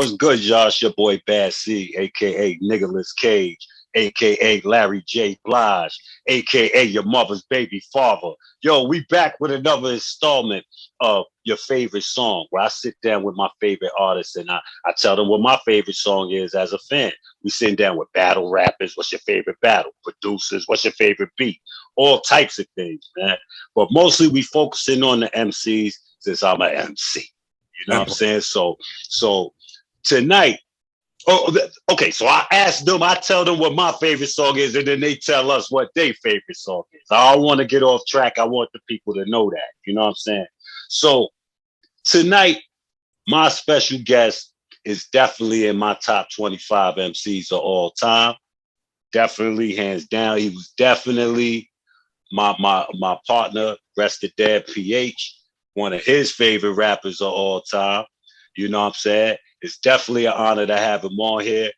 What's good, y'all? It's your boy Bad C, aka Niggaless Cage, aka Larry J. Blige, aka your mother's baby father. Yo, we back with another installment of your favorite song, where I sit down with my favorite artists and I tell them what my favorite song is as a fan. We sit down with battle rappers. What's your favorite battle? Producers. What's your favorite beat? All types of things, man. But mostly we focusing on the MCs since I'm an MC. You know what I'm saying? So tonight, okay, so I ask them, I tell them what my favorite song is, and then they tell us what their favorite song is. I don't want to get off track. I want the people to know that. You know what I'm saying? So tonight, my special guest is definitely in my top 25 MCs of all time. Definitely, hands down. He was definitely my partner, Rest the Dead PH, one of his favorite rappers of all time. You know what I'm saying? It's definitely an honor to have him on here.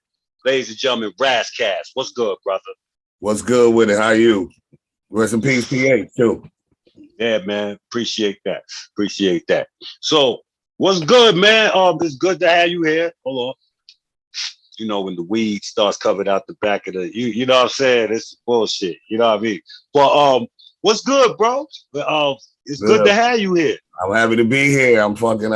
Ladies and gentlemen, Ras Kass. What's good, brother? What's good with it? How you? Rest in peace, PH, too. Yeah, man. Appreciate that. Appreciate that. So, what's good, man? It's good to have you here. Hold on. You know, when the weed starts coming out the back of the, you know what I'm saying? It's bullshit. You know what I mean? But what's good, bro? It's good to have you here. I'm happy to be here. I'm fucking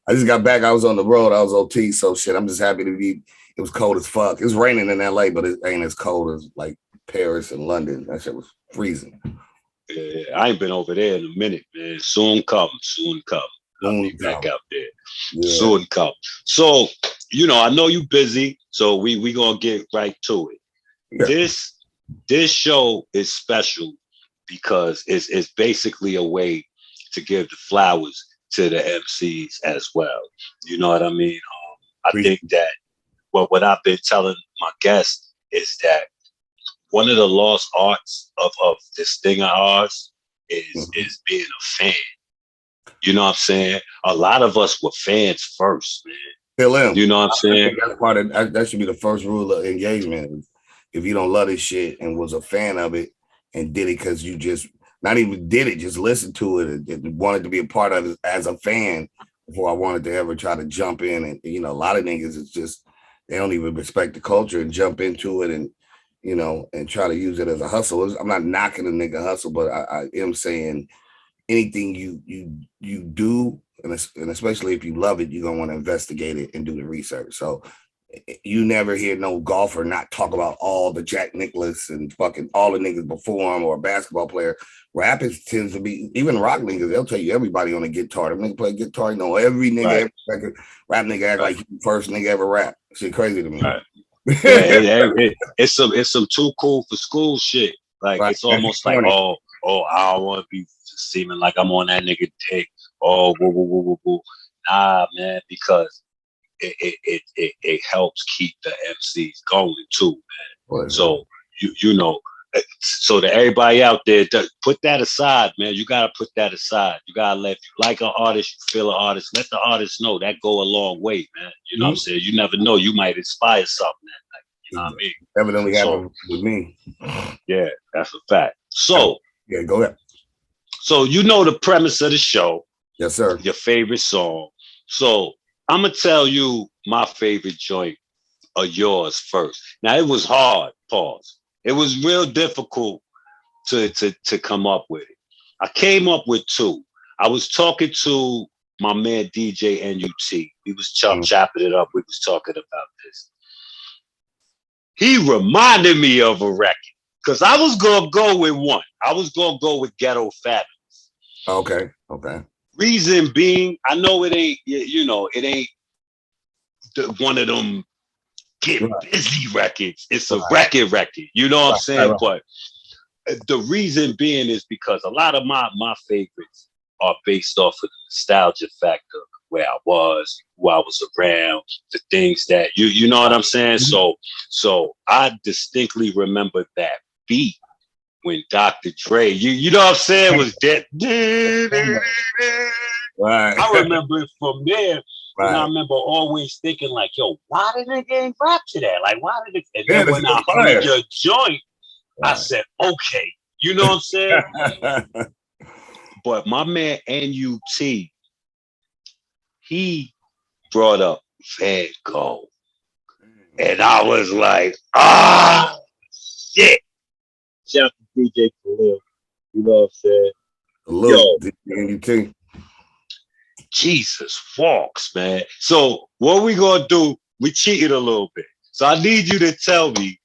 I just got back. I was on the road. I was OT, so shit. I'm just happy to be. It was cold as fuck. It was raining in LA, but it ain't as cold as like Paris and London. That shit was freezing. Yeah, I ain't been over there in a minute, man. Soon come. I'll be back out there. Yeah. Soon come. So, you know, I know you busy, so we gonna get right to it. Yeah. This show is special because it's basically a way to give the flowers to the MCs as well. You know what I mean? I think that what I've been telling my guests is that one of the lost arts of this thing of ours is being a fan. You know what I'm saying? A lot of us were fans first, man. Feel him. You know what I'm saying? That's part of that should be the first rule of engagement. If you don't love this shit and was a fan of it and did it because you just not even did it, just listened to it and wanted to be a part of it as a fan before I wanted to ever try to jump in. And, you know, a lot of niggas, it's just, they don't even respect the culture and jump into it and, you know, and try to use it as a hustle. I'm not knocking a nigga hustle, but I am saying anything you do, and especially if you love it, you're going to want to investigate it and do the research. So you never hear no golfer not talk about all the Jack Nicklaus and fucking all the niggas before him, or a basketball player. Rappers tends to be, even rock niggas, they'll tell you everybody on a guitar. If nigga play guitar, you know every nigga, every rap nigga act like he the first nigga ever rap. Shit crazy to me. Right. Yeah, it's some too cool for school shit. Like it's almost like, oh, I don't want to be seeming like I'm on that nigga dick. Oh, woo, woo, woo, woo, woo. Nah, man, because it helps keep the MCs going too, man. Right. So you know, so to everybody out there, put that aside, man. You gotta put that aside. You gotta if you like an artist, you feel an artist, let the artist know. That go a long way, man. You know what I'm saying? You never know, you might inspire something that night. You know what I mean? Evidently happened with me. Yeah, that's a fact. So yeah, go ahead. So you know the premise of the show. Yes, sir. Your favorite song. So I'm gonna tell you my favorite joint of yours first. Now it was hard, pause. It was real difficult to come up with it. I came up with two. I was talking to my man DJ NUT. We was chopping it up. We was talking about this. He reminded me of a record because I was gonna go with one. I was gonna go with Ghetto Fabulous. Okay. Reason being, I know it ain't, you know, it ain't one of them get busy records. It's a record. You know what I'm saying? But the reason being is because a lot of my favorites are based off of the nostalgia factor, where I was, who I was around, the things that you know what I'm saying? So I distinctly remember that beat when Dr. Dre, you know what I'm saying, was dead. Right. I remember it from there. Right. And I remember always thinking like, yo, why did they ain't rap to that? Like, why did it? And then when I heard your joint, I said, okay, you know what I'm saying? But my man NUT, he brought up Van Gogh. And I was like, ah, shit. Shout out to DJ Khalil. You know what I'm saying? Look, Yo, you Jesus Fox, man. So what we gonna do? We cheated a little bit. So I need you to tell me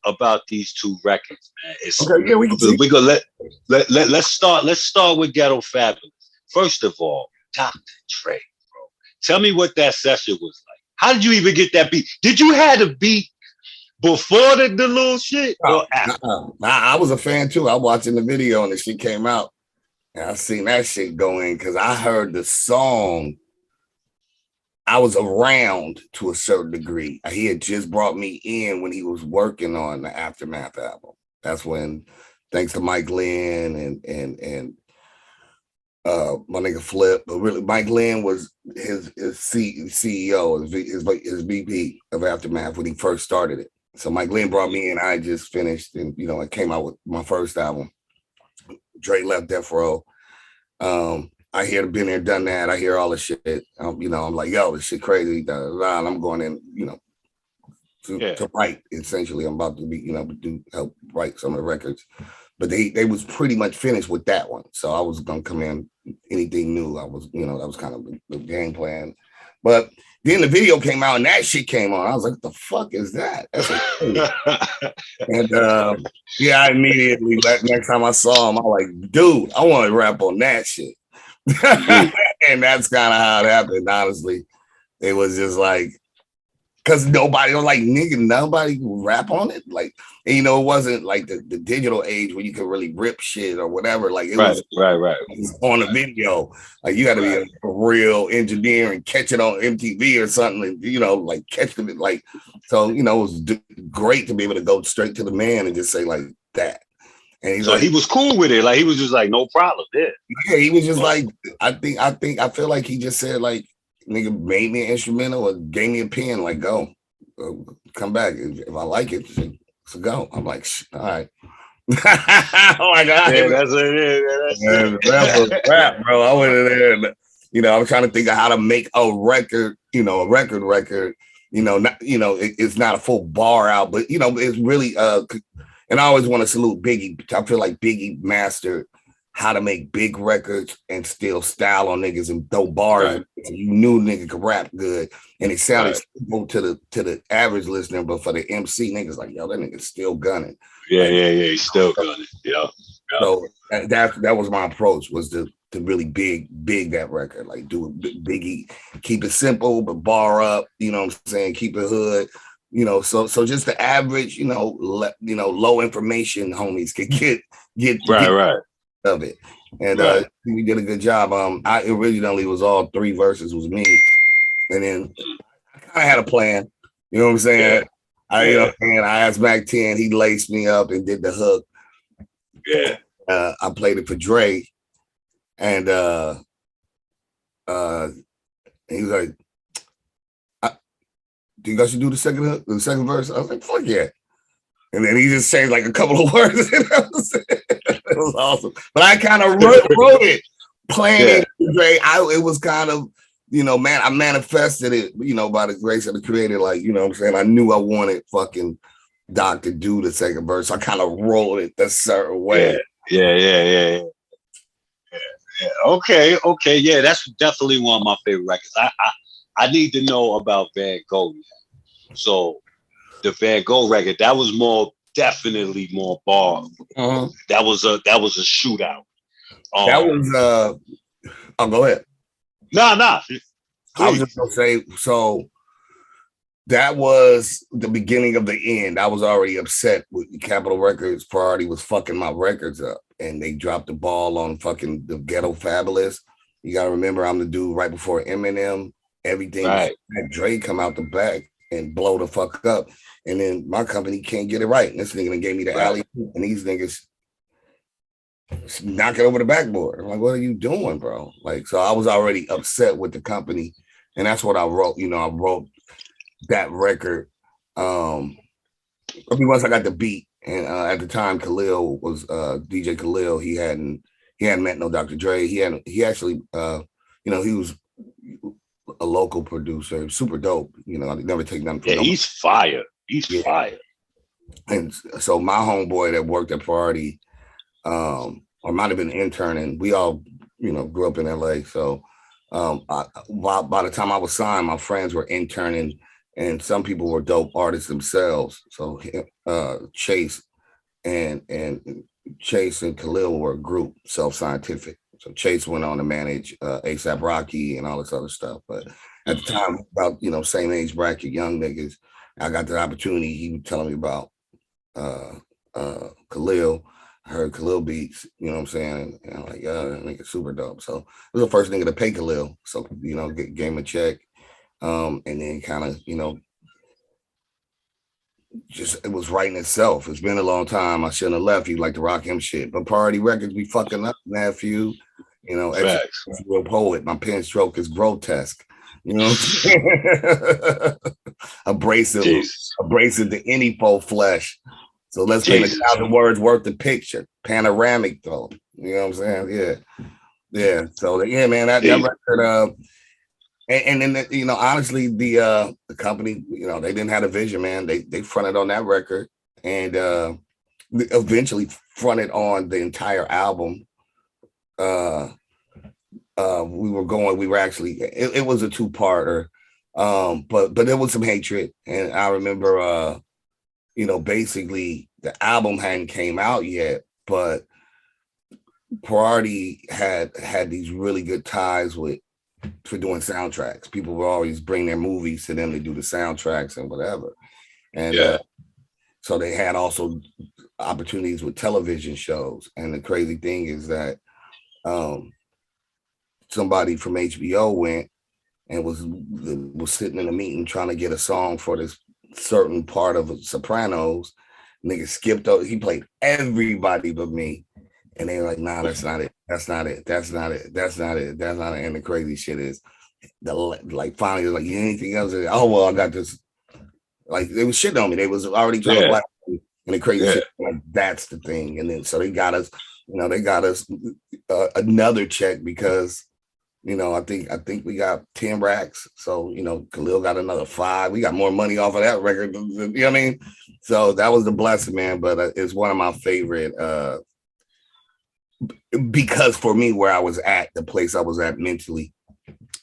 about these two records, man. okay, yeah, we can see. We gonna let's start with Ghetto Fabulous. First of all, Dr. Dre, bro. Tell me what that session was like. How did you even get that beat? Did you have the beat before the little shit or after? I was a fan too. I was watching the video and the shit came out. And I seen that shit go in because I heard the song. I was around to a certain degree. He had just brought me in when he was working on the Aftermath album. That's when, thanks to Mike Lynn and my nigga Flip, but really Mike Lynn was his CEO, his VP of Aftermath when he first started it. So Mike Lynn brought me in. I just finished, and I came out with my first album. Dre left Death Row. I hear been there, done that. I hear all the shit. I'm like, yo, this shit crazy. And I'm going in, to write. Essentially, I'm about to be, help write some of the records. But they was pretty much finished with that one. So I was gonna come in, anything new. I was, that was kind of the game plan. But then the video came out and that shit came on. I was like, what the fuck is that? And I immediately, next time I saw him, I'm like, dude, I want to rap on that shit. And that's kind of how it happened, honestly. It was just like, because nobody was like, nigga, nobody rap on it. Like, and it wasn't like the digital age where you could really rip shit or whatever. Like, it was on a video. Like, you got to be a real engineer and catch it on MTV or something, and, like, catch it. Like, so, it was great to be able to go straight to the man and just say, like, that. And he's he was cool with it. Like, he was just like, no problem. Yeah, he was just like, I feel like he just said, like, nigga made me an instrumental or gave me a pen, like, go, come back. If I like it, so go. I'm like, all right. Oh my God. Yeah, that's what it is. That was rap, bro. I went in there and, I was trying to think of how to make a record, a record, it's not a full bar out, but, it's really, and I always want to salute Biggie. I feel like Biggie mastered how to make big records and still style on niggas and throw bars. Right. You knew nigga could rap good, and it sounded simple to the average listener, but for the MC niggas like, yo, that nigga's still gunning. Yeah, he's still gunning. Yeah. So that was my approach, was to really big that record, like do a Biggie, keep it simple but bar up. You know what I'm saying? Keep it hood. So just the average, low information homies could get right of it. And we did a good job. I originally was all 3 verses was me, and then I kind of had a plan. You know what I'm saying? I asked Mac 10, he laced me up and did the hook. Yeah. I played it for Dre, and he was like, do you guys should do the second hook, the second verse? I was like, fuck yeah. And then he just changed like a couple of words. It was awesome. But I kind of wrote it, playing it. Dre. It was kind of, I manifested it, by the grace of the creator. Like, you know what I'm saying? I knew I wanted fucking Doc to do the second verse. So I kind of rolled it a certain way. Yeah. Okay. Yeah, that's definitely one of my favorite records. I need to know about Van Gogh. So the Van Gogh record, that was definitely more bar. Uh-huh. That was a shootout. That was go ahead. Nah. I was just gonna say, so that was the beginning of the end. I was already upset with Capitol Records. Priority was fucking my records up, and they dropped the ball on fucking the Ghetto Fabulous. You gotta remember, I'm the dude right before Eminem. Everything had Dre come out the back and blow the fuck up. And then my company can't get it right. And this nigga gave me the alley, and these niggas knock it over the backboard. I'm like, what are you doing, bro? Like, so I was already upset with the company. And that's what I wrote. I wrote that record. Once I got the beat. And at the time, Khalil was DJ Khalil. He hadn't met no Dr. Dre. He actually, he was a local producer, super dope. You know, I never take nothing from Yeah, nobody. he's fire. He's fire. And so my homeboy that worked at Party, or might have been interning. We all, you know, grew up in LA. So by the time I was signed, my friends were interning, and some people were dope artists themselves. So Chase and Chase and Khalil were a group, Self Scientific. So Chase went on to manage ASAP Rocky and all this other stuff. But at the time, about, you know, same age bracket, young niggas, I got the opportunity. He was telling me about Khalil. I heard Khalil beats, you know what I'm saying? And I'm like, yeah, that nigga super dope. So it was the first nigga to pay Khalil. So, you know, gave him a check. And then kind of, you know, just it was writing itself. It's been a long time. I shouldn't have left. You like to rock him shit. But Priority Records be fucking up, nephew. You know, real poet. My pen stroke is grotesque. You know what I'm saying? abrasive to any full flesh. So let's paint 1,000 words worth of picture. Panoramic though. You know what I'm saying? Yeah. Yeah. So yeah, man, that record and then you know, honestly, the company, you know, they didn't have a vision, man. They fronted on that record and eventually fronted on the entire album. We were actually it was a two-parter. But there was some hatred. And I remember you know, basically the album hadn't came out yet, but Priority had these really good ties for doing soundtracks. People would always bring their movies to them to do the soundtracks and whatever. And so they had also opportunities with television shows. And the crazy thing is that somebody from HBO went and was sitting in a meeting trying to get a song for this certain part of Sopranos. Nigga skipped over. He played everybody but me. And they were like, nah, that's not it. That's not it. That's not it. That's not it. That's not it. And the crazy shit is, like finally, it was like, anything else? Oh, well, I got this. Like, they was shitting on me. They was already trying to black me. And the crazy shit, like, that's the thing. And then, so they got us, you know, another check because, you know, I think we got 10 racks. So, you know, Khalil got another 5. We got more money off of that record. You know what I mean? So that was the blessing, man. But it's one of my favorite, because for me, where I was at, the place I was at mentally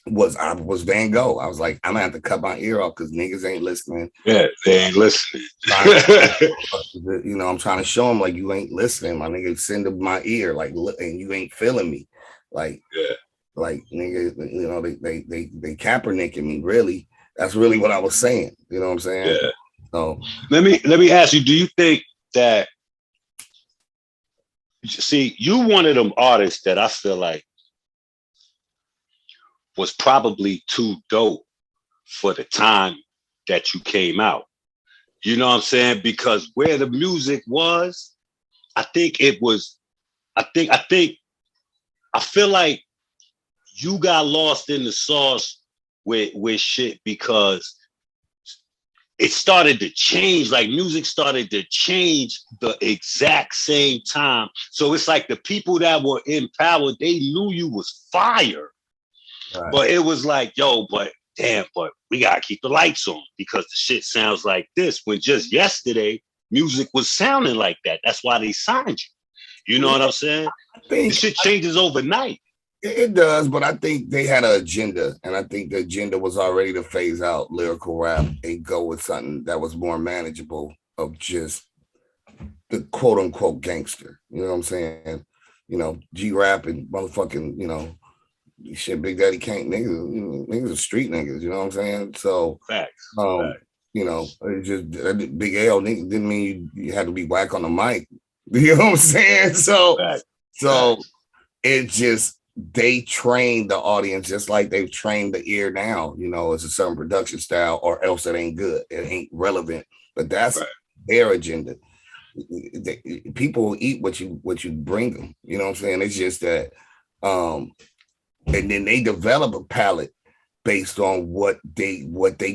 was Van Gogh. I was like, I'm gonna have to cut my ear off because niggas ain't listening. Yeah, they ain't listening. You know, I'm trying to show them like you ain't listening, my nigga. Send them my ear, like, and you ain't feeling me, like, like nigga. You know, they Kaepernicking me. Really, that's really what I was saying. You know what I'm saying? Yeah. So let me ask you: do you think that? See, you one of them artists that I feel like was probably too dope for the time that you came out. You know what I'm saying? Because where the music was, I feel like you got lost in the sauce with shit because it started to change. Like music started to change the exact same time. So it's like the people that were in power, they knew you was fire. Right. But it was like, yo, but we gotta keep the lights on because the shit sounds like this. When just yesterday, music was sounding like that. That's why they signed you. You know what I'm saying? The shit changes overnight. It does, but I think they had an agenda, and I think the agenda was already to phase out lyrical rap and go with something that was more manageable of just the quote unquote gangster. You know what I'm saying? You know, G-rap and motherfucking, you know, shit, Big Daddy Kane, niggas are street niggas, you know what I'm saying? So, facts. You know, it just Big L nigga didn't mean you had to be whack on the mic. You know what I'm saying? So, facts. It just, they train the audience just like they've trained the ear now. You know, it's a certain production style, or else it ain't good. It ain't relevant. But that's their agenda. People will eat what you bring them. You know what I'm saying? It's just that, and then they develop a palate based on what they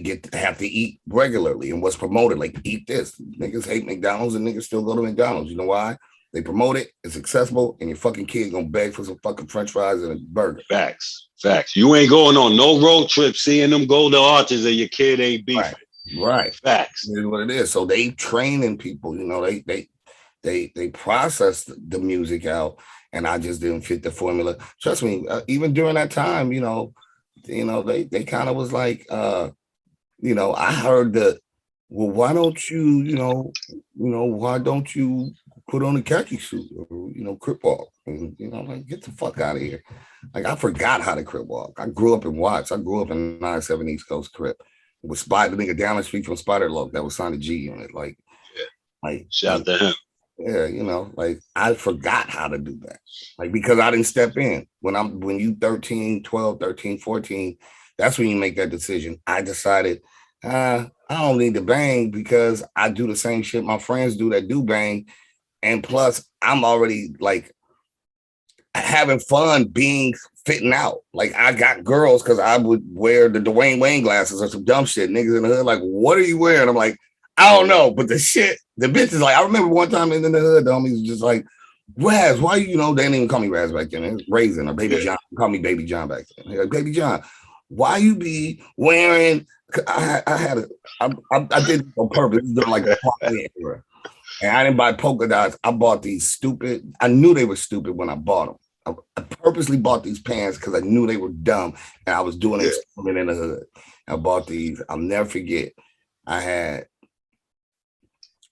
get to have to eat regularly and what's promoted. Like, eat this. Niggas hate McDonald's and niggas still go to McDonald's. You know why? They promote it, it's accessible, and your fucking kid gonna beg for some fucking French fries and a burger. Facts. You ain't going on no road trip seeing them golden arches and your kid ain't beefing. Right. Facts. It is what it is. So they training people, they process the music out, and I just didn't fit the formula. Trust me, even during that time, they kind of was like, I heard that. Well, why don't why don't you put on a khaki suit or crip walk? And like, get the fuck out of here. Like, I forgot how to crip walk. I grew up in Watts. I grew up in 9-7 East Coast crip. With Spider, the nigga down the street from Spider Loc that was signed to G Unit. Like, Shout to him. Yeah, like, I forgot how to do that. Like, because I didn't step in. When you 13, 12, 13, 14, that's when you make that decision. I decided, I don't need to bang because I do the same shit my friends do that do bang. And plus, I'm already like having fun fitting out. Like, I got girls because I would wear the Dwayne Wayne glasses or some dumb shit. Niggas in the hood, like, what are you wearing? I'm like, I don't know. But the bitch is like, I remember one time in the hood, the homies was just like, Raz, why they didn't even call me Raz back then. It was Raisin or Baby John. Call me Baby John back then. Like, Baby John, why you be wearing? I did it on purpose. During like the party era. And I didn't buy polka dots. I bought these stupid. I knew they were stupid when I bought them. I purposely bought these pants because I knew they were dumb, and I was doing an experiment in the hood. I bought these. I'll never forget. I had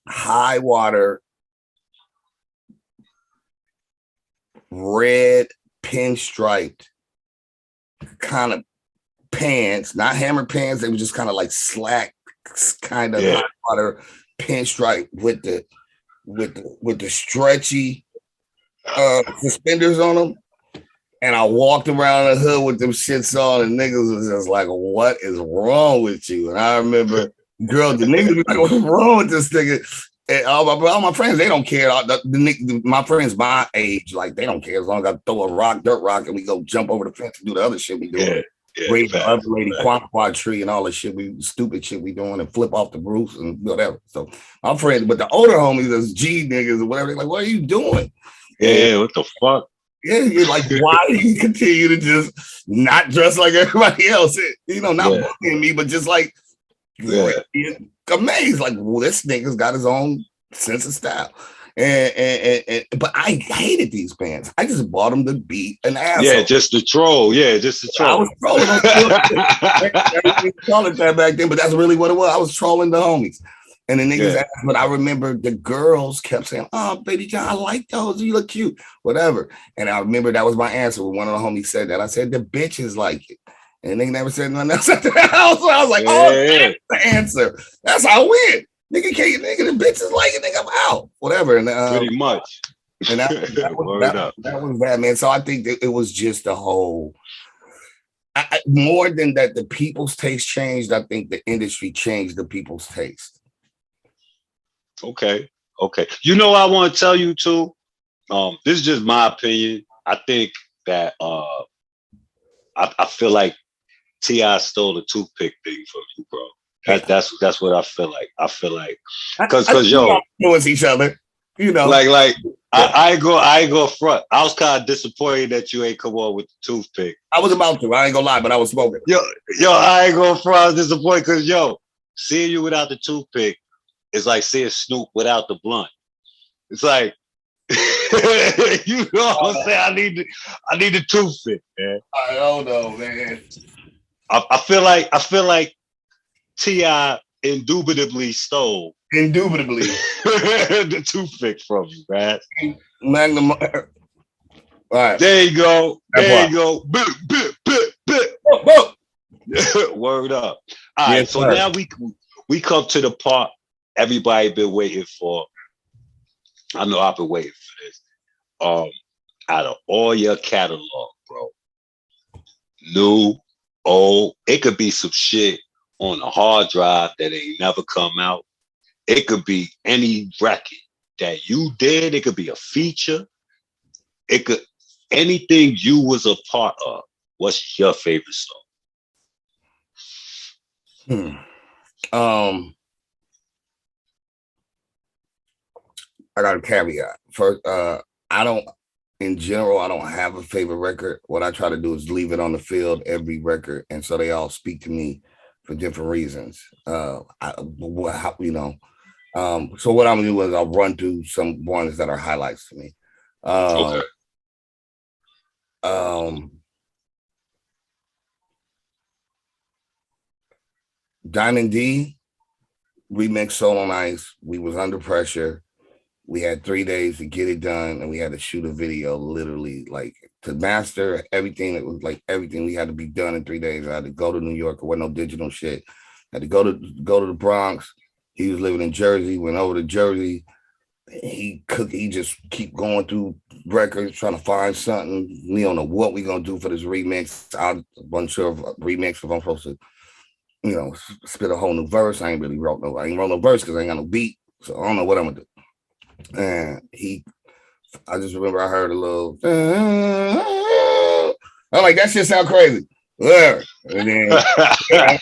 high water, red pinstriped kind of pants, not hammer pants. They were just kind of like slack, kind of high water pinstripe with the stretchy suspenders on them. And I walked around the hood with them shits on, and niggas was just like, what is wrong with you? And I remember, girl, the niggas be like, what's wrong with this nigga? And all my friends, they don't care. My friends my age, like, they don't care as long as I throw a dirt rock, and we go jump over the fence and do the other shit we doing. Raise the other lady quad tree and all the shit stupid shit we doing, and flip off the roofs and whatever. So my friends, but the older homies, those G niggas or whatever, they're like, what are you doing? Yeah, what the fuck? Yeah, you're like, why do you continue to just not dress like everybody else? Not bullying me, but just like amazed, like, well, this nigga's got his own sense of style. But I hated these pants. I just bought them to beat an asshole. Yeah, just to troll. Yeah, just to troll. I was trolling on Twitter. Call it that back then, but that's really what it was. I was trolling the homies. And the niggas asked, but I remember the girls kept saying, oh, Baby John, I like those. You look cute. Whatever. And I remember that was my answer when one of the homies said that. I said, the bitches like it. And they never said nothing else after that. So I was like, that's the answer. That's how I win. The bitches like it, nigga, I'm out. Whatever. And pretty much. And that was that, man. So I think that it was just a whole, more than that the people's taste changed, I think the industry changed the people's taste. Okay. You know what I want to tell you too? This is just my opinion. I think that I feel like T.I. stole the toothpick thing from you, bro. That's what I feel like. I feel like because yo, influence each other, like I ain't go front. I was kind of disappointed that you ain't come on with the toothpick. I was about to. I ain't gonna lie, but I was smoking. Yo, I ain't going front. I was disappointed because seeing you without the toothpick is like seeing Snoop without the blunt. It's like, you know what I'm saying? I need the toothpick, man. I don't know, man. I feel like T.I. indubitably stole the toothpick from you, man. Magnum. All right. There you go. Word up. All right, so now we come to the part everybody been waiting for. I know I've been waiting for this. Out of all your catalog, bro, new, old, it could be some shit on a hard drive that ain't never come out. It could be any record that you did. It could be a feature. It could anything you was a part of. What's your favorite song? I got a caveat. First, I don't, in general, I don't have a favorite record. What I try to do is leave it on the field, every record. And so they all speak to me for different reasons. So what I'm gonna do is I'll run through some ones that are highlights to me. Okay. Diamond D remix Soul on Ice. We was under pressure. We had 3 days to get it done, and we had to shoot a video literally like to master everything. It was like everything we had to be done in 3 days. I had to go to New York. There wasn't no digital shit. I had to go to the Bronx. He was living in Jersey, went over to Jersey. He just keep going through records, trying to find something. We don't know what we gonna do for this remix. A bunch of remix if I'm supposed to, spit a whole new verse. I ain't wrote no verse because I ain't got no beat. So I don't know what I'm gonna do. And I just remember I heard a little. I'm like, that shit sound crazy. Whatever. And then I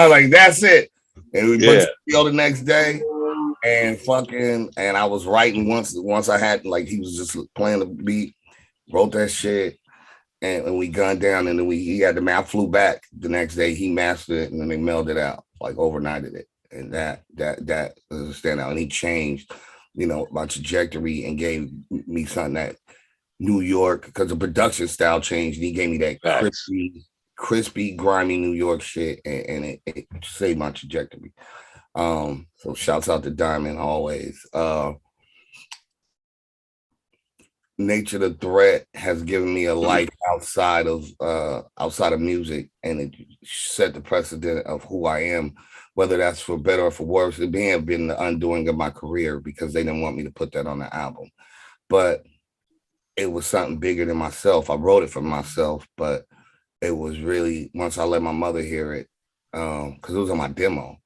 was like, that's it. And we put the next day, and I was writing once I had like he was just playing the beat, wrote that shit, and we gunned down, and then he had the map flew back the next day. He mastered it, and then they mailed it out, like overnighted it, and that was a standout. And he changed, my trajectory and gave me something that New York, because the production style changed. And he gave me that crispy, grimy New York shit, and it saved my trajectory. So shouts out to Diamond always. Nature the Threat has given me a life outside of music, and it set the precedent of who I am, whether that's for better or for worse. It may have been the undoing of my career because they didn't want me to put that on the album, but it was something bigger than myself. I wrote it for myself, but it was really once I let my mother hear it, because it was on my demo.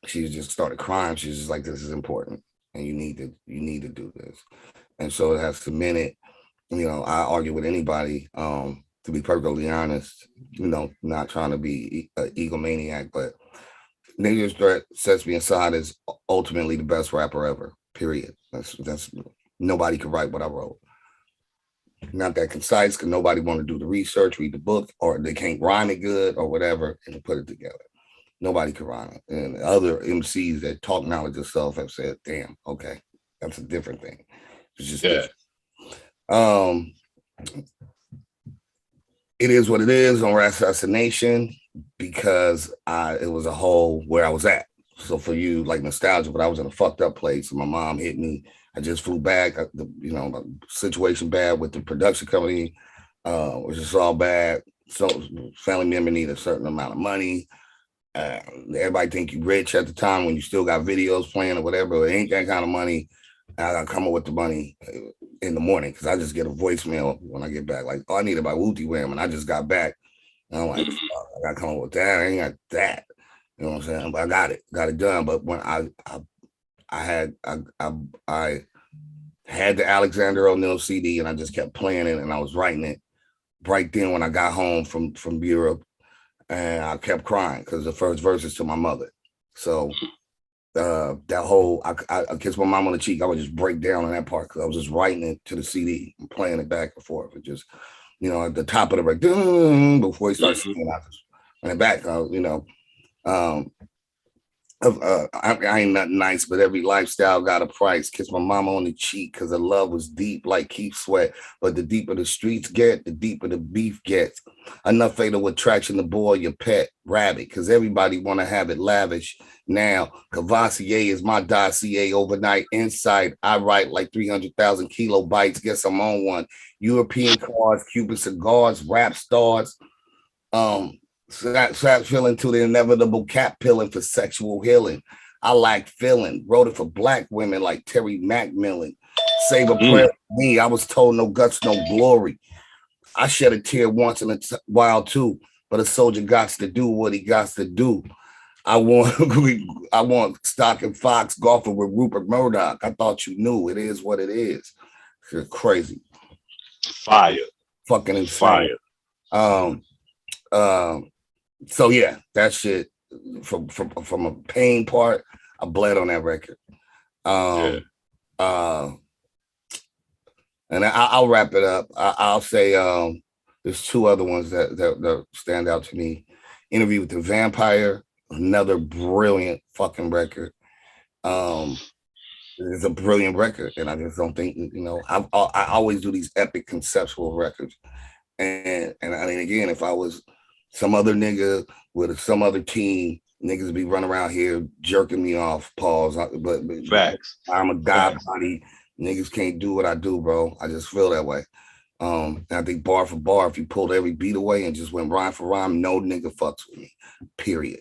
She just started crying. She's just like, "This is important, and you need to do this." And so it has cemented. I argue with anybody. To be perfectly honest, not trying to be an egomaniac, but Nature's Threat sets me aside as ultimately the best rapper ever. Period. That's nobody could write what I wrote. Not that concise because nobody want to do the research, read the book, or they can't rhyme it good or whatever, and put it together. Nobody can rhyme it. And other MCs that talk knowledge of self have said, damn, okay, that's a different thing. It's just different. It is what it is on Ras Kass Nation because it was a hole where I was at. So for you, like nostalgia, but I was in a fucked up place. And my mom hit me. I just flew back. My situation bad with the production company, was just all bad. So family member need a certain amount of money. Everybody think you rich at the time when you still got videos playing or whatever. It ain't that kind of money. I gotta come up with the money in the morning because I just get a voicemail when I get back. Like, oh, I need it by Wooty Wham, and I just got back. And I'm like, I gotta come up with that. I ain't got that. You know what I'm saying? But I got it done. But when I had the Alexander O'Neal CD, and I just kept playing it, and I was writing it right then when I got home from Europe. And I kept crying because the first verse is to my mother. So that whole, I kissed my mom on the cheek. I would just break down on that part because I was just writing it to the CD and playing it back and forth. It just, at the top of the record, before he starts singing, I just went back, I ain't nothing nice, but every lifestyle got a price. Kiss my mama on the cheek because the love was deep like Keith Sweat. But the deeper the streets get, the deeper the beef gets. Enough fatal attraction to boil your pet rabbit because everybody want to have it lavish. Now, Cavassier is my dossier overnight insight. I write like 300,000 kilobytes. Guess I'm on one. European cars, Cuban cigars, rap stars. Slap feeling to the inevitable cap pilling for sexual healing. I like feeling. Wrote it for black women like Terry McMillan. Save a prayer for me. I was told no guts, no glory. I shed a tear once in a while too, but a soldier got to do what he got to do. I want Stock and Fox golfing with Rupert Murdoch. I thought you knew. It is what it is. It's crazy. Fire. Fucking insane. Fire. So yeah, that shit from a pain part. I bled on that record. Yeah. And I'll wrap it up. I'll say there's two other ones that stand out to me. Interview with the Vampire, another brilliant fucking record. It's a brilliant record, and I just don't think, you know, I always do these epic conceptual records, and I mean, again, if I was some other nigga with some other team, niggas be running around here jerking me off. Pause. But Facts. I'm a god body. Niggas can't do what I do, bro. I just feel that way. And I think bar for bar, if you pulled every beat away and just went rhyme for rhyme, no nigga fucks with me. Period.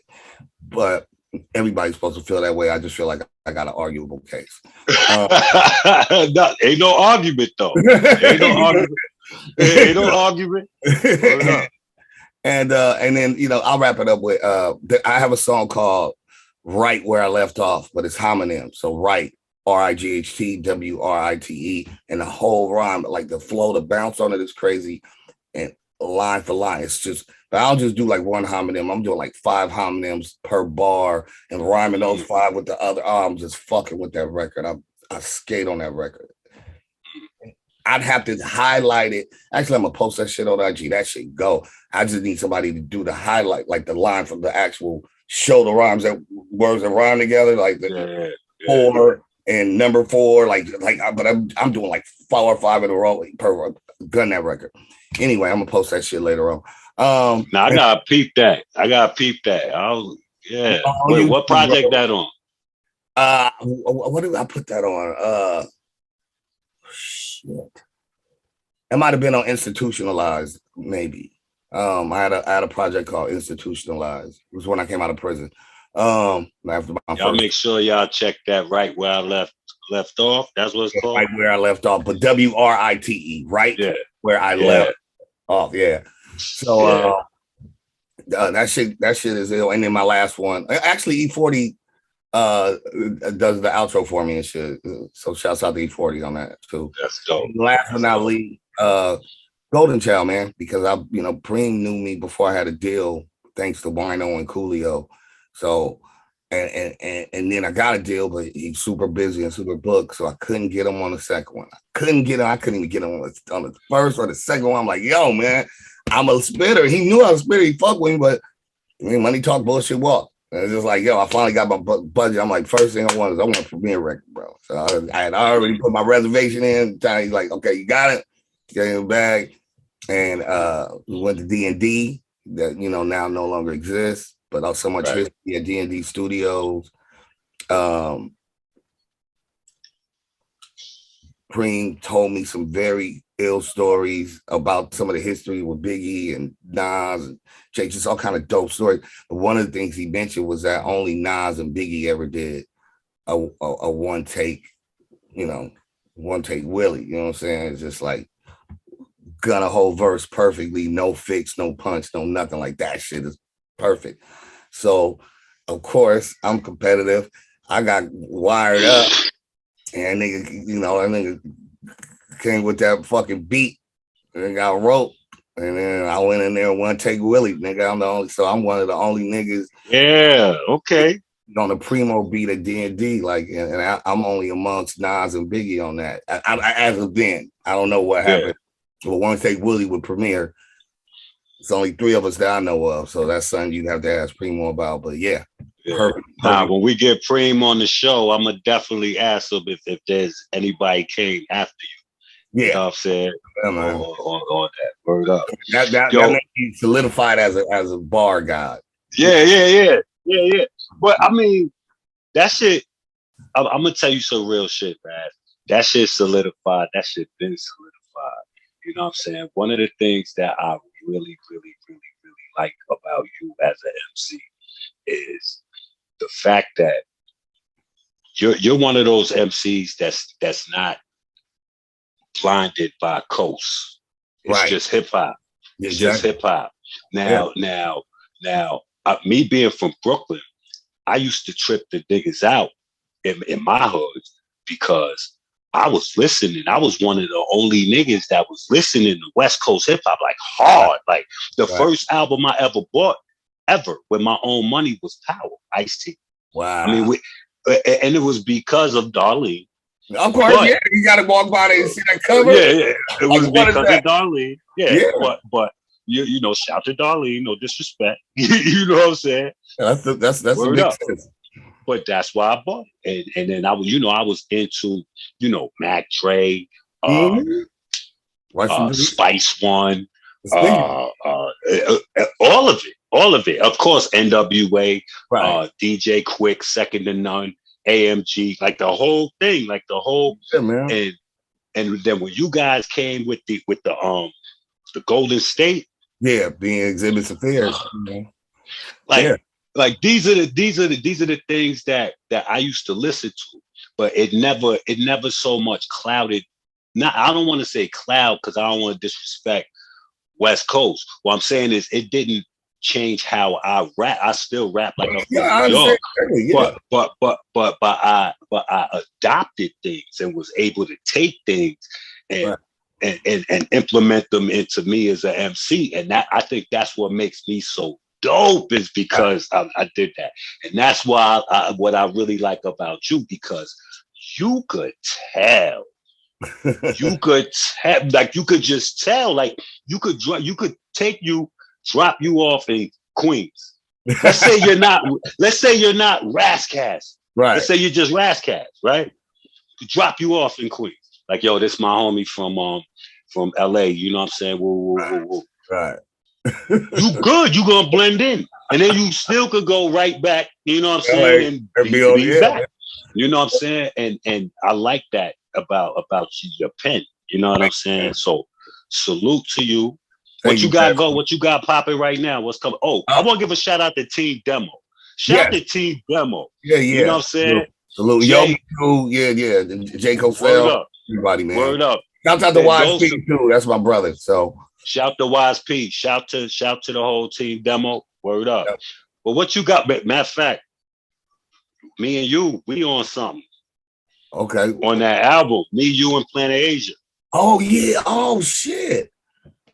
But everybody's supposed to feel that way. I just feel like I got an arguable case. No, ain't no argument though. Ain't no argument. Ain't no argument. And then, you know, I'll wrap it up with I have a song called Right Where I Left Off, but it's homonym. So right, RIGHT, WRITE, and the whole rhyme, like the flow, the bounce on it is crazy. And line for line, it's just, I'll just do like one homonym. I'm doing like 5 homonyms per bar and rhyming those 5 with the other. Oh, I'm just fucking with that record. I skate on that record. I'd have to highlight it. Actually, I'm gonna post that shit on IG. That shit go. I just need somebody to do the highlight, like the line from the actual show, the rhymes, that words that rhyme together, like the 4 and number 4, but I'm doing like 4 or 5 in a row per gun that record. Anyway, I'm gonna post that shit later on. Now I gotta peep that. Wait, what project that on? What did I put that on? Shit. It might have been on Institutionalized, maybe. I had a project called Institutionalized. It was when I came out of prison. After y'all make sure y'all check that Right Where I Left Off. That's what it's called. Right Where I Left Off, but WRITE, right? Yeah. Where I left off. Yeah. So that shit is ill. And then my last one, actually, E40 does the outro for me and shit. So shouts out to E40 on that too. That's dope. Last but not least, Golden Child, man, because Preem knew me before I had a deal, thanks to Wino and Coolio. So and then I got a deal, but he's super busy and super booked, so I couldn't get him on the second one. I couldn't even get him on the first or the second one. I'm like, yo, man, I'm a spitter. He knew I was a spitter. He fucked with me, but I mean, money talk, bullshit walk. And it's just like, yo, I finally got my budget. I'm like, first thing I want a premiere record, bro. So I had already put my reservation in. He's like, okay, you got it. Get in the bag. And we went to D&D that, now no longer exists, but also much history at D&D Studios. Preem told me some very ill stories about some of the history with Biggie and Nas and Jake, just all kind of dope stories. But one of the things he mentioned was that only Nas and Biggie ever did a one take, one take Willie. You know what I'm saying? It's just like gun a whole verse perfectly, no fix, no punch, no nothing. Like that shit is perfect. So of course I'm competitive. I got wired up. And nigga, that nigga came with that fucking beat and got rope. And then I went in there one take Willie, nigga. I'm one of the only niggas. Yeah, okay. On the primo beat at D&D, and I'm only amongst Nas and Biggie on that. As of then, I don't know what happened. But one take Willie would premiere. It's only 3 of us that I know of, so that's something you'd have to ask Primo about. But yeah. Perfect. Nah, when we get Preem on the show, I'm gonna definitely ask him if there's anybody came after you. Yeah, you know what I'm saying? On that word up. That makes you solidified as a bar god. Yeah. But I mean, that shit. I'm gonna tell you some real shit, man. That shit solidified. That shit been solidified. You know what I'm saying? One of the things that I really, really, really, really like about you as an MC is the fact that you're one of those MCs that's not blinded by coast. It's just hip hop. It's just hip hop. Now, me being from Brooklyn, I used to trip the niggas out in my hood because I was listening. I was one of the only niggas that was listening to West Coast hip hop like hard. Like the first album I ever bought with my own money was Power, Ice-T. Wow. I mean, and it was because of Darlene. Of course, But yeah, you got to walk by there and see that cover. yeah, it Like, was what is because that? of Darlene. Yeah, Yeah, but you know, shout to Darlene, no disrespect. You know what I'm saying? that's a Word big up. sense. But that's why I bought it. And then I was, you know, I was into, you know, Mac Dre, Mm-hmm. Spice One, Speaking, all of it, all of it. Of course, NWA, right? DJ Quick, Second to None, AMG, like the whole thing, like the whole. Yeah, man. And then when you guys came with the Golden State, Yeah, being Exhibit's affairs. like Yeah, like these are the things that I used to listen to, but it never so much clouded. Not I don't want to say cloud because I don't want to disrespect West Coast. What I'm saying is it didn't change how I rap. I still rap like I'm yeah, from New I understand. York, Yeah, but I adopted things and was able to take things and right. and implement them into me as an MC. And that I think that's what makes me so dope is Right. because I did that. And that's why what I really like about you, because you could tell. You could tell, like you could just tell, like you could drop you off in Queens. Let's say you're not Ras Kass. Right. Let's say you're just Ras Kass, right? To drop you off in Queens. Like, yo, this my homie from LA. You know what I'm saying? Whoa, whoa, whoa, whoa. Right. You good, you gonna blend in. And then you still could go right back, you know what I'm saying, LA and and be on, be yeah, back. You know what I'm saying? And I like that about your pen. You know what I'm saying? So salute to you. thank What you you, got man. go? What you got popping right now? What's coming? Oh, I want to give a shout out to Team Demo. Shout out Yeah, to Team Demo. yeah, You know yeah. what I'm saying? Salute. Yo, Jay, too. Yeah. Jacob word Fell. up, Everybody, man. word up. Shout out to Those YSP too. That's my brother. So shout to Wise P. Shout to the whole Team Demo. Word up. yeah. But what you got? Matter of fact, me and you, we on something Okay. on that album. Me, you, and Planet Asia. Oh yeah. Oh shit.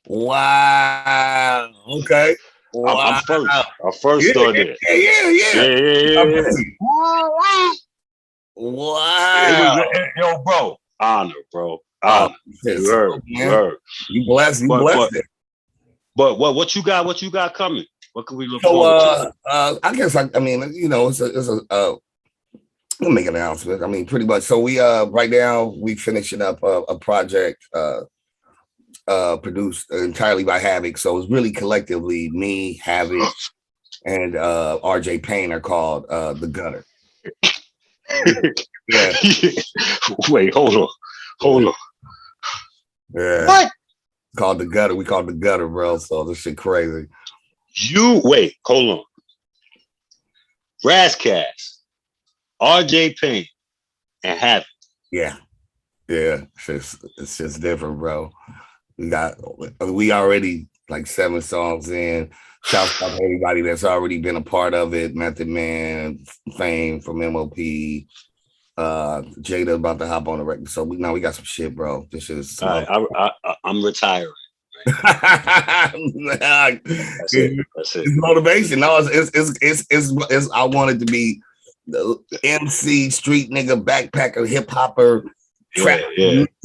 Wow. Okay. I'm Wow. first. I'm first Yeah, on there. yeah. Yeah, yeah, I'm yeah. busy. It was, Wow. yo, bro. Honor, bro. Oh Honor. shit. You heard. You Man. heard. You blessed. You But blessed it. what you got? What you got coming? What can we look So forward to? I guess I mean, you know, it's a we'll make an announcement. I mean, pretty much. So we right now we finishing up a project produced entirely by Havoc. So it's really collectively me, Havoc, and RJ Payne are called The Gutter. Yeah. Wait, hold on. Yeah. What? Called The Gutter. We called The Gutter, bro. So this shit crazy. You wait, hold on. Ras Kass, RJ Payne, and Havoc. Yeah. It's just different, bro. We already like 7 songs in. Shout out to everybody that's already been a part of it. Method Man, Fame from MOP, Jada about to hop on the record. So we got some shit, bro. This is some All right, I'm retiring. That's it. That's it. It's motivation. No, it's I wanted to be the MC, street nigga, backpacker, hip hopper, trap,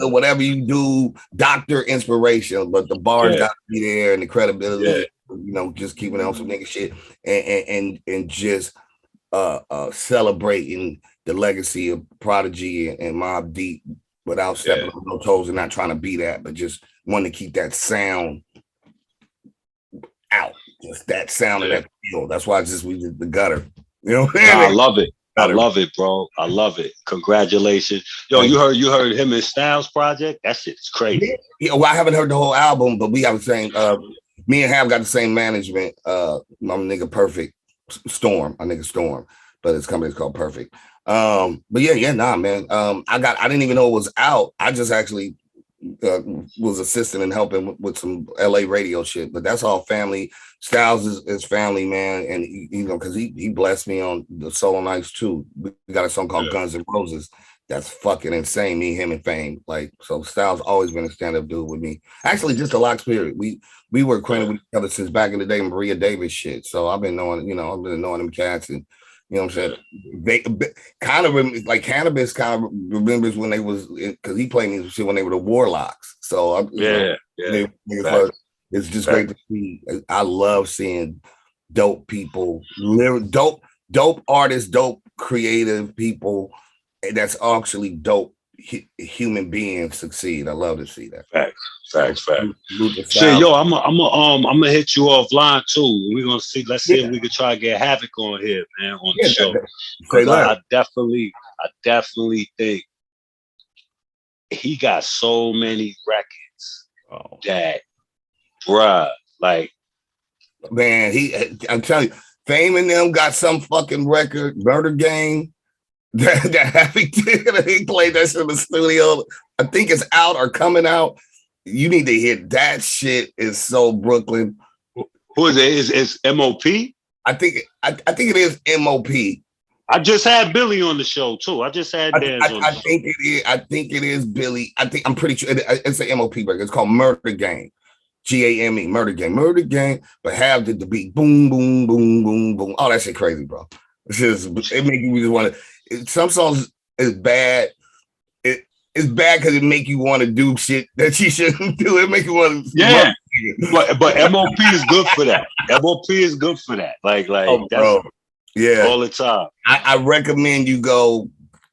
whatever you do, doctor inspiration. But the bars got to be there and the credibility. You know, just keeping on some nigga shit and just celebrating the legacy of Prodigy and Mobb Deep without stepping on no toes and not trying to be that, but just wanting to keep that sound out, just that sound of that feel. That's why we did The Gutter. You know what I'm saying? I love it. I love it, bro. I love it. Congratulations. Yo, you heard him and Styles project? That shit's crazy. Yeah, well, I haven't heard the whole album, but we have the same me and Ham got the same management. My nigga Perfect Storm, but his company's called Perfect. But nah, man. I didn't even know it was out. I just actually was assisting and helping with some LA radio shit, but that's all family. Styles is family, man, and you know, because he blessed me on the solo nights too. We got a song called Guns N' Roses. That's fucking insane. Me, him, and Fame. Like, so Styles always been a stand-up dude with me. Actually, just a lock spirit. We were acquainted with each other since back in the day, Maria Davis shit. So I've been knowing them cats, and You know what I'm saying? They kind of like Cannabis kind of remembers when they was, because he played music shit when they were the Warlocks. So it's just great to see. I love seeing dope people, dope artists, dope creative people that's actually dope human beings succeed. I love to see that. Facts. Shit, yo, I'm gonna hit you offline too. We're gonna see. Let's see if we can try to get Havoc on here, man, on the show. Because I definitely think he got so many records that, bruh, like, man, I'm telling you, Fame and them got some fucking record, Murder Game. That Havoc did. He played that shit in the studio. I think it's out or coming out. You need to hear that shit. Is so Brooklyn. Who is it? Is MOP? I think it is MOP. I just had Billy on the show too. I just had Dan's on the show. I think it is Billy. I'm pretty sure it's an MOP record. It's called Murder Game. GAME, Murder Game. But have the beat boom, boom, boom, boom, boom. Oh, that shit crazy, bro. It makes you just want to. Some songs is bad. It's bad because it make you want to do shit that you shouldn't do. It make you want to. Yeah, but MOP is good for that. MOP is good for that. Like that's bro. Yeah, all the time. I recommend you go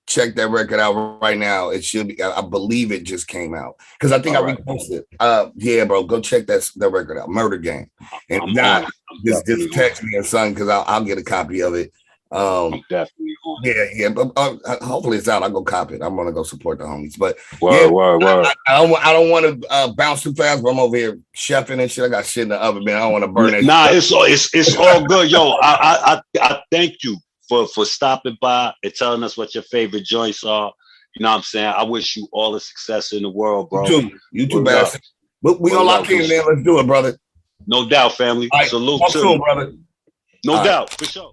check that record out right now. It should be. I believe it just came out because I think I reposted. Yeah, bro, go check that record out. Murder Game. And just text me or something because I'll get a copy of it. I'm definitely on. Yeah, but hopefully it's out. I'll go copy it. I'm gonna go support the homies. But word. I don't want to bounce too fast, but I'm over here chefing and shit. I got shit in the oven, man. I don't want to burn it. Nah, it's all good, yo. I thank you for stopping by and telling us what your favorite joints are. You know what I'm saying? I wish you all the success in the world, bro. You too, bastard. But we gonna lock in there. Let's do it, brother. No doubt, family. Right. Salute to you, brother. No doubt, for sure.